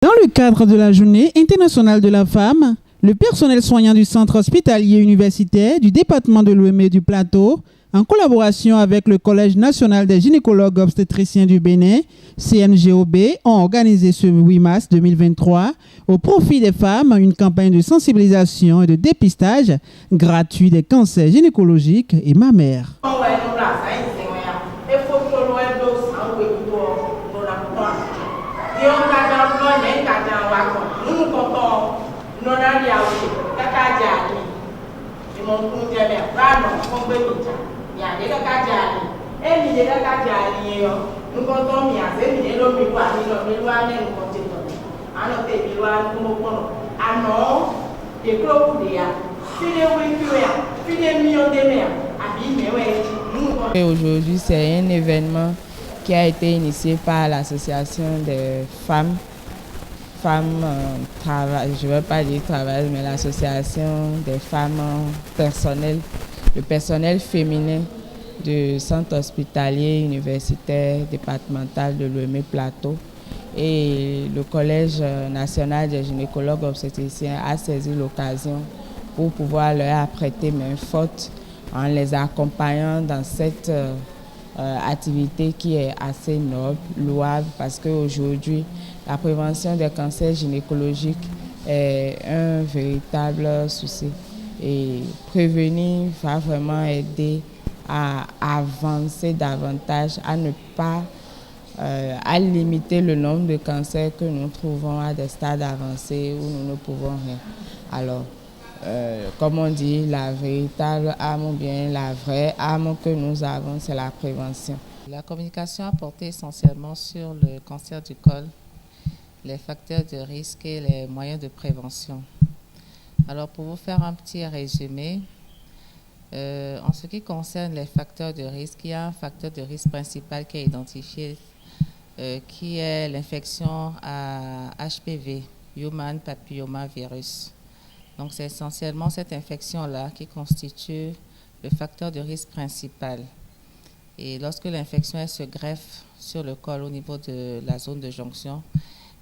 Dans le cadre de la Journée internationale de la femme, le personnel soignant du centre hospitalier universitaire du département de l'Ouémé du Plateau, en collaboration avec le Collège national des gynécologues obstétriciens du Bénin, CNGOB, ont organisé ce 8 mars 2023 au profit des femmes une campagne de sensibilisation et de dépistage gratuit des cancers gynécologiques et mammaires. Aujourd'hui, c'est un événement qui a été initié par l'association des femmes travail, je ne veux pas dire travail, mais l'association des femmes personnelles, le personnel féminin du centre hospitalier universitaire départemental de l'Ouémé Plateau et le Collège national des gynécologues obstétriciens a saisi l'occasion pour pouvoir leur apprêter main forte en les accompagnant dans cette activité qui est assez noble, louable, parce qu'aujourd'hui, la prévention des cancers gynécologiques est un véritable souci. Et prévenir va vraiment aider à avancer davantage, à ne pas à limiter le nombre de cancers que nous trouvons à des stades avancés où nous ne pouvons rien. Alors, comme on dit, la véritable arme ou bien la vraie arme que nous avons, c'est la prévention. La communication a porté essentiellement sur le cancer du col, les facteurs de risque et les moyens de prévention. Alors, pour vous faire un petit résumé, en ce qui concerne les facteurs de risque, il y a un facteur de risque principal qui est identifié, qui est l'infection à HPV, Human Papillomavirus. Donc, c'est essentiellement cette infection-là qui constitue le facteur de risque principal. Et lorsque l'infection se greffe sur le col au niveau de la zone de jonction,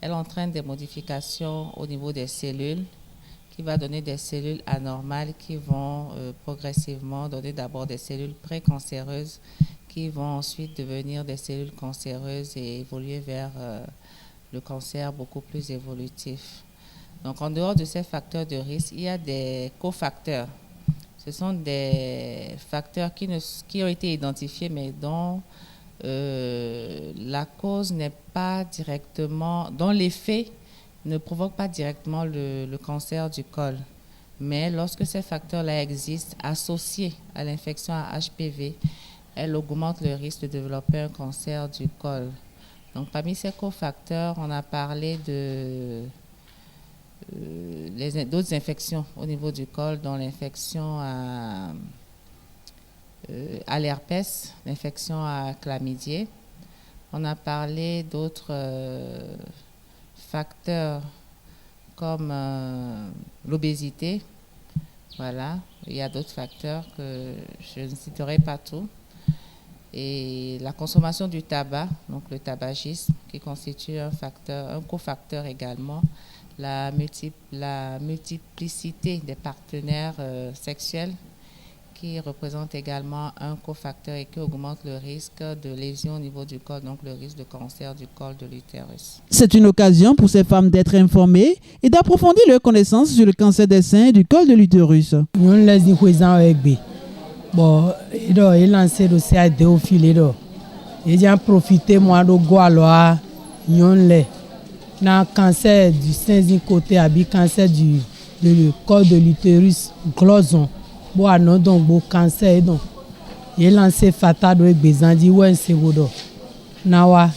elle entraîne des modifications au niveau des cellules, qui va donner des cellules anormales qui vont progressivement donner d'abord des cellules précancéreuses, qui vont ensuite devenir des cellules cancéreuses et évoluer vers le cancer beaucoup plus évolutif. Donc, en dehors de ces facteurs de risque, il y a des cofacteurs. Ce sont des facteurs qui ont été identifiés, mais dont la cause n'est pas directement, dont l'effet ne provoque pas directement le cancer du col. Mais lorsque ces facteurs-là existent, associés à l'infection à HPV, elle augmente le risque de développer un cancer du col. Donc, parmi ces cofacteurs, on a parlé d'autres infections au niveau du col, dont l'infection à l'herpès, l'infection à chlamydier. On a parlé d'autres facteurs comme l'obésité. Voilà, il y a d'autres facteurs que je ne citerai pas tout. Et la consommation du tabac, donc le tabagisme, qui constitue un cofacteur également. La multiplicité des partenaires sexuels qui représente également un cofacteur et qui augmente le risque de lésion au niveau du col, donc le risque de cancer du col de l'utérus. C'est une occasion pour ces femmes d'être informées et d'approfondir leurs connaissances sur le cancer des seins et du col de l'utérus. Bon, il a lancé le CAD au fil. Il a profité moi de Gualoa, dans le cancer du sein d'un côté, le cancer du col de l'utérus, gloson. Bon, non, donc, bon, cancer, donc. Il a lancé Fatal de Bézandi, ouais, c'est bon. Nawa,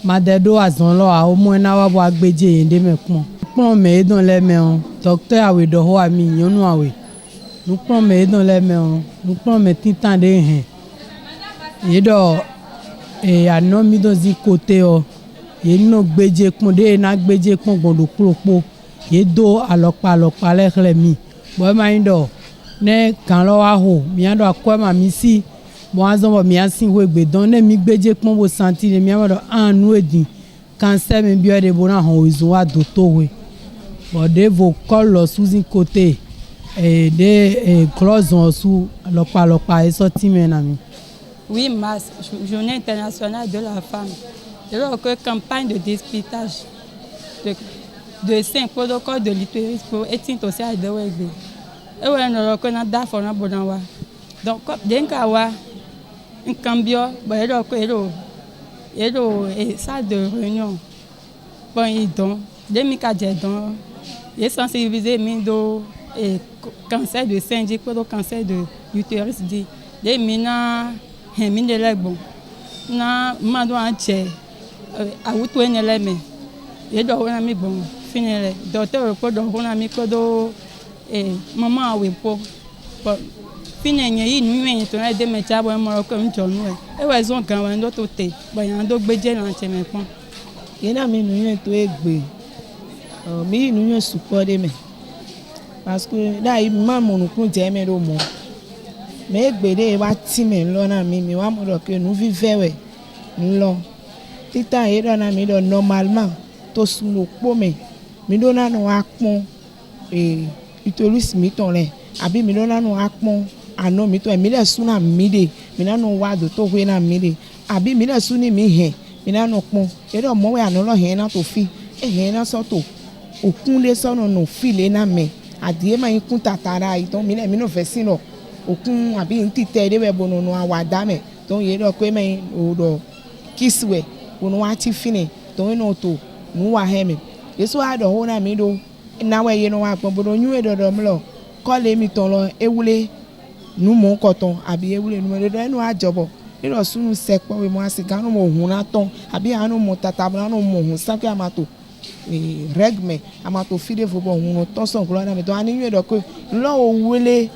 Madedo a son lot, au moins, Nawa, bois, Bédé, et des mecs. Nous mais dans les mains, docteur, a eu de haut ami, nous, nous prenons dans les mains, nous prenons tout le temps de rien. Et à nous, mis dans un côté, il nous bédé, il nous bédé, il do alors pas les mi. Bon, maindo, ne quand l'on a haut, bien doit quoi ma missi, moi, on va bien si oui, donner mi bédé, qu'on va sentir, bien, en nous dit. cancer me bio de bona horizon wa dotowe bon de vocal sous un côté et de cloison sous lopa et sorti menami. 8 mars, journée internationale de la femme. Alors que campagne de dépistage de 5 protocoles de l'utérus pour éthique sociale de Wegbe. Et on a reconnu d'affaires bonanwa. Donc d'un cas un cambio, et salle de réunion. Bon, ils donnent des micadons, ils sensibilisent mindo et cancer de sein, dit pour le cancer de l'utérus dit des mina mine les bon. Na mando entier a wuto enele me. Ye do wona mi bon finele docteur ko do wona mi ko do maman awe po. Finenye yi nu yen to na de me cha bo mo ko mi jonu e we zon kan wa ndo to te bo yan do gbeje lan che me pon. Ye na mi nu yen to egbe. Mi nu yen support de me. Parce que da yi ma mo nu kun je me do mo. Me egbe de wa ti me lo na mi wa mo do ke nu vive we lo. Tita ye do na mi do normalement to sunu po me. Mi do na no akpon utérus mi ton le. Abi mi do na no akpon ano mi to mi le suna mi de. Mi na no wa do to we na mi de. Abi mi le suni mi he. Mi na no pon. E do mo we ano lo he na to fi. He na so to. Okun le so no fi le na me. Adie ma yin kun tatara iton mi le mi no fe sino. Okun abi nti te de we bono no awada me. Ton ye do ko me o do kiswe. Bono wa ti fini. Ton no to nu wa he me. Yeso a do ho na mi do. Na we ye no wa pon bono nyu e do do mlo. Ko le mi ton lo ewule nu mo koton abi ewule nu me do no ajobo. Ni do sunu sekpo we mo asika no mo hun na ton abi anu mo tatabra no mo hun sanke amato. Regme amato fide fo bo hun ton son klo na me to ani nyu do ko lo owule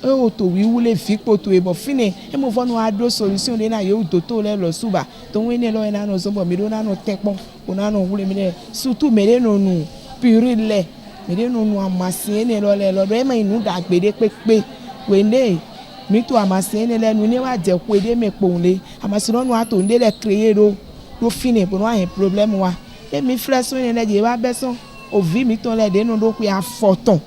o to wi wule fipo to e bo fine e mo fo no ado solution de na yo do to le lo suba to we ne lo na no so bo mi do na no tekpon o na no wule mi de surtout me de no nu purile me de no nu amasi ne lo le lo do e ma inu da gbede pepe we ne mi to amasi ne le nu ni wa je ko de me ponle amasi no nu ato nde le créer do fine bo no a problème wa e mi fresh ne le je wa beson o vi mi to le de no do ku ya foton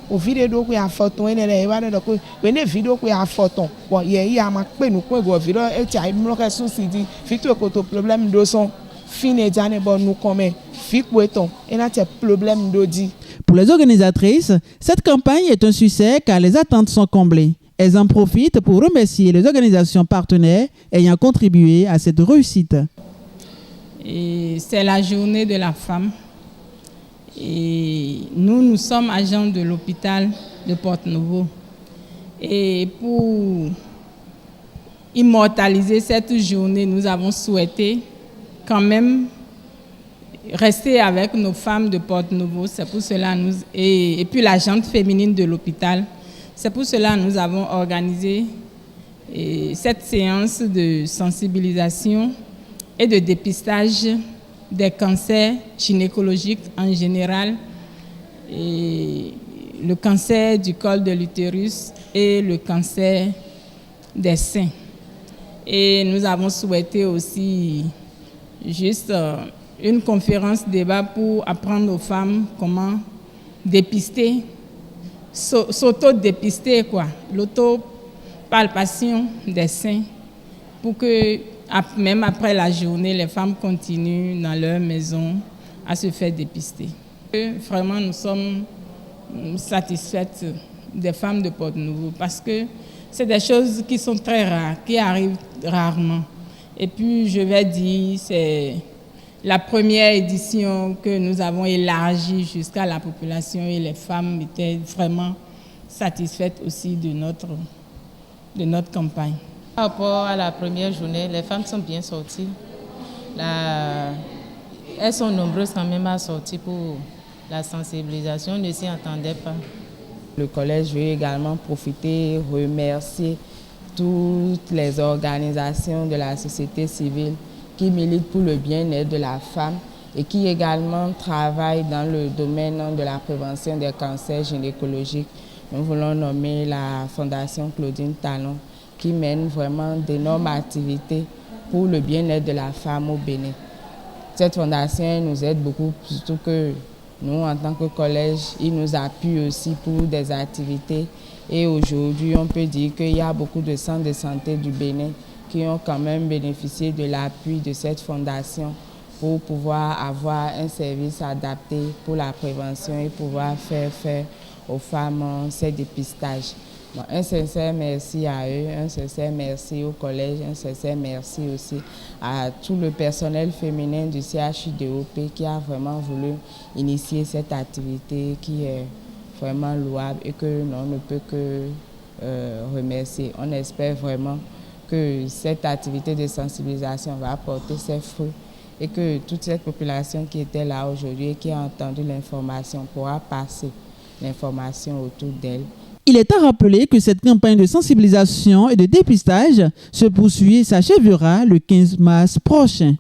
o vide do ku ya foton ene le wa do ko we ne video ku ya foton bo ye yi ama pe nu ko go video e ti ai mo ke sun si di fitu ko to problem do son fine jane bo nu come fi ku eton e na te problem do di. Pour les organisatrices, cette campagne est un succès car les attentes sont comblées. Elles en profitent pour remercier les organisations partenaires ayant contribué à cette réussite. Et c'est la journée de la femme. Et nous sommes agents de l'hôpital de Porto-Novo. Et pour immortaliser cette journée, nous avons souhaité quand même rester avec nos femmes de Porto-Novo. C'est pour cela et puis la gente féminine de l'hôpital. C'est pour cela que nous avons organisé cette séance de sensibilisation et de dépistage des cancers gynécologiques en général, et le cancer du col de l'utérus et le cancer des seins. Et nous avons souhaité aussi juste une conférence débat pour apprendre aux femmes comment dépister, s'auto-dépister quoi, l'autopalpation des seins pour que même après la journée, les femmes continuent dans leur maison à se faire dépister. Vraiment, nous sommes satisfaites des femmes de Porto-Novo parce que c'est des choses qui sont très rares, qui arrivent rarement. Et puis, je vais dire, c'est la première édition que nous avons élargie jusqu'à la population et les femmes étaient vraiment satisfaites aussi de notre campagne. Par rapport à la première journée, les femmes sont bien sorties. Elles sont nombreuses quand même à sortir pour la sensibilisation. On ne s'y entendait pas. Le collège veut également profiter, remercier toutes les organisations de la société civile qui militent pour le bien-être de la femme et qui également travaillent dans le domaine de la prévention des cancers gynécologiques. Nous voulons nommer la Fondation Claudine Talon, qui mène vraiment d'énormes activités pour le bien-être de la femme au Bénin. Cette fondation nous aide beaucoup, surtout que nous, en tant que collège, ils nous appuient aussi pour des activités. Et aujourd'hui, on peut dire qu'il y a beaucoup de centres de santé du Bénin qui ont quand même bénéficié de l'appui de cette fondation pour pouvoir avoir un service adapté pour la prévention et pouvoir faire aux femmes ces dépistages. Bon, un sincère merci à eux, un sincère merci au collège, un sincère merci aussi à tout le personnel féminin du CHUDOP qui a vraiment voulu initier cette activité qui est vraiment louable et que l'on ne peut que remercier. On espère vraiment que cette activité de sensibilisation va porter ses fruits et que toute cette population qui était là aujourd'hui et qui a entendu l'information pourra passer l'information autour d'elle. Il est à rappeler que cette campagne de sensibilisation et de dépistage se poursuit et s'achèvera le 15 mars prochain.